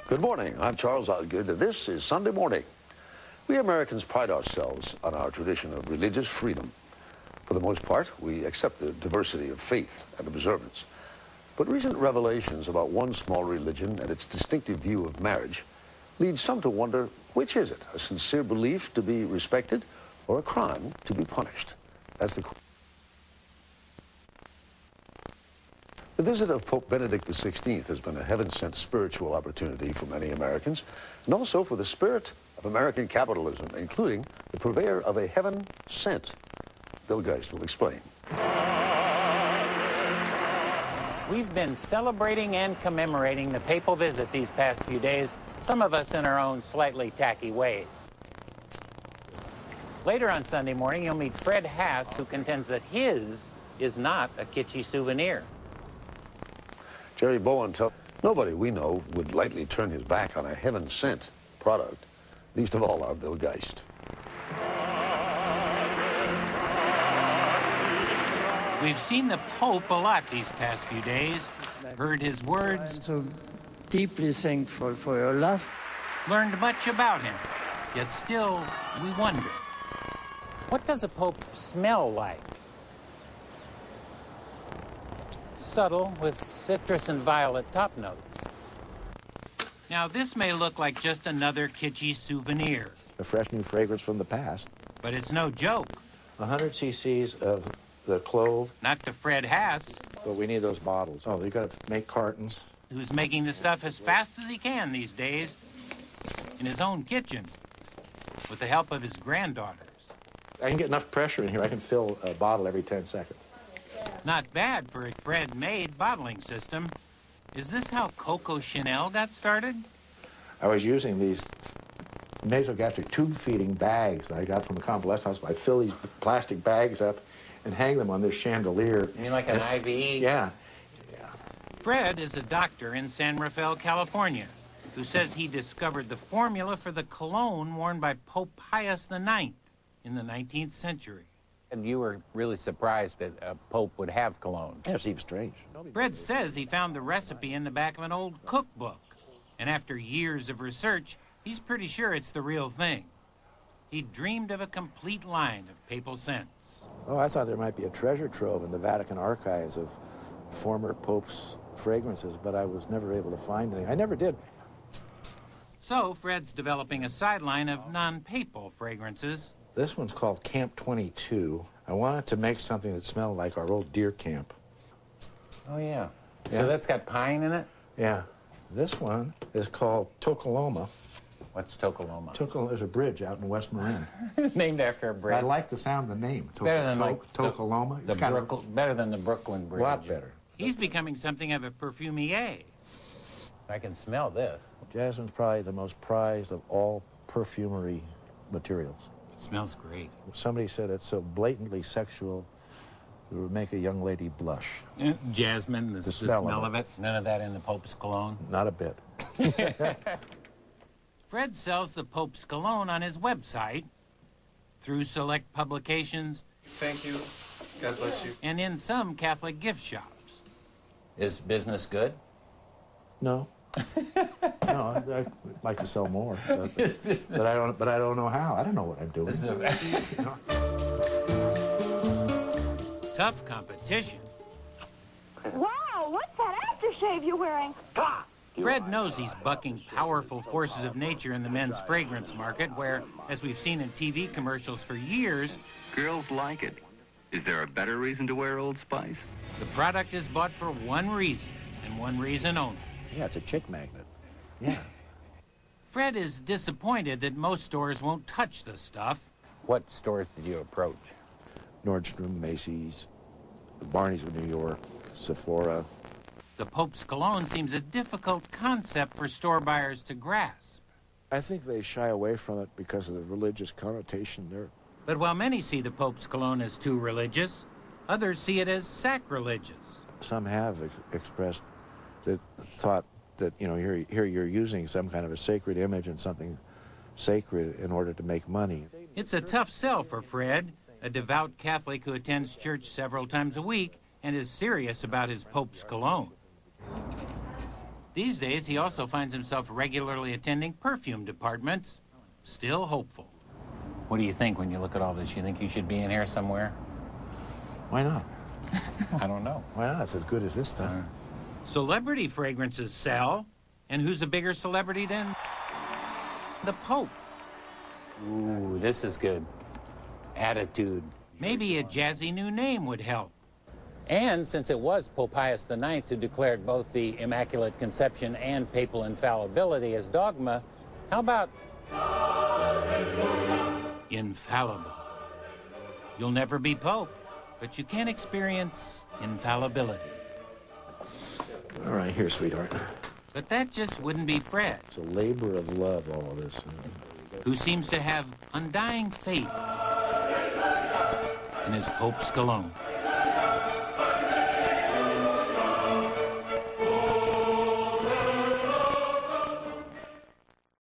Good morning. I'm Charles Osgood, and this is Sunday Morning. We Americans pride ourselves on our tradition of religious freedom. For the most part, we accept the diversity of faith and observance. But recent revelations about one small religion and its distinctive view of marriage lead some to wonder, which is it, a sincere belief to be respected or a crime to be punished? That's the visit of Pope Benedict XVI has been a heaven-sent spiritual opportunity for many Americans, and also for the spirit of American capitalism, including the purveyor of a heaven-sent. Bill Geist will explain. We've been celebrating and commemorating the papal visit these past few days, some of us in our own slightly tacky ways. Later on Sunday morning, you'll meet Fred Haas, who contends that his is not a kitschy souvenir. Jerry Bowen tells nobody we know would lightly turn his back on a heaven-sent product, least of all our Bill Geist. We've seen the Pope a lot these past few days, heard his words, I'm so deeply thankful for your love. learned much about him, yet still we wonder, what does a Pope smell like? Subtle, with citrus and violet top notes. Now, this may look like just another kitschy souvenir, A fresh new fragrance from the past. but it's no joke. 100 cc's of the clove, Not to Fred Haas, but we need those bottles. Oh, they got to make cartons. who's making the stuff as fast as he can these days in his own kitchen with the help of his granddaughters. I can get enough pressure in here. I can fill a bottle every 10 seconds. Not bad for a Fred-made bottling system. Is this how Coco Chanel got started? I was using these nasogastric tube feeding bags that I got from the convalescent hospital. I fill these plastic bags up and hang them on this chandelier. You mean like an IV? Yeah. Fred is a doctor in San Rafael, California, who says he discovered the formula for the cologne worn by Pope Pius IX in the 19th century. And you were really surprised that a Pope would have cologne. Yeah, it seems strange. Fred says he found the recipe in the back of an old cookbook, and after years of research, he's pretty sure it's the real thing. He dreamed of a complete line of papal scents. Oh, I thought there might be a treasure trove in the Vatican archives of former popes' fragrances, but I was never able to find anything. I never did. So Fred's developing a sideline of non-papal fragrances. This one's called Camp 22. I wanted to make something that smelled like our old deer camp. Oh, yeah. Yeah. So that's got pine in it? Yeah. This one is called Tocoloma. What's Tocoloma? There's a bridge out in West Marin. Named after a bridge. I like the sound of the name. Better than like Tocoloma. the better than the Brooklyn Bridge. A lot better. He's becoming something of a perfumier. I can smell this. Jasmine's probably the most prized of all perfumery materials. It smells great. Somebody said it's so blatantly sexual it would make a young lady blush. Jasmine, the smell of it. None of that in the Pope's cologne. Not a bit. Fred sells the Pope's cologne on his website, through select publications. Thank you. God bless you. And in some Catholic gift shops. Is business good? No. No, I'd like to sell more, but I don't know how. I don't know what I'm doing. Tough competition. Wow, what's that aftershave you're wearing? Fred knows he's bucking powerful forces of nature in the men's fragrance market, where, as we've seen in TV commercials for years, girls like it. Is there a better reason to wear Old Spice? The product is bought for one reason, and one reason only. Yeah, it's a chick magnet. Yeah. Fred is disappointed that most stores won't touch the stuff. What stores did you approach? Nordstrom, Macy's, the Barneys of New York, Sephora. The Pope's cologne seems a difficult concept for store buyers to grasp. I think they shy away from it because of the religious connotation there. But while many see the Pope's cologne as too religious, others see it as sacrilegious. Some have expressed that thought that, you know, here you're using some kind of a sacred image and something sacred in order to make money. It's a tough sell for Fred, a devout Catholic who attends church several times a week and is serious about his Pope's cologne. These days, he also finds himself regularly attending perfume departments, still hopeful. What do you think when you look at all this? You think you should be in here somewhere? Why not? I don't know. Why not? It's as good as this stuff. Celebrity fragrances sell. And who's a bigger celebrity than the Pope? Ooh, this is good. Attitude. Maybe a jazzy new name would help. And since it was Pope Pius IX who declared both the Immaculate Conception and papal infallibility as dogma, how about infallible? You'll never be Pope, but you can experience infallibility. All right, here, sweetheart. But that just wouldn't be Fred. It's a labor of love, all of this. Who seems to have undying faith in his Pope's cologne.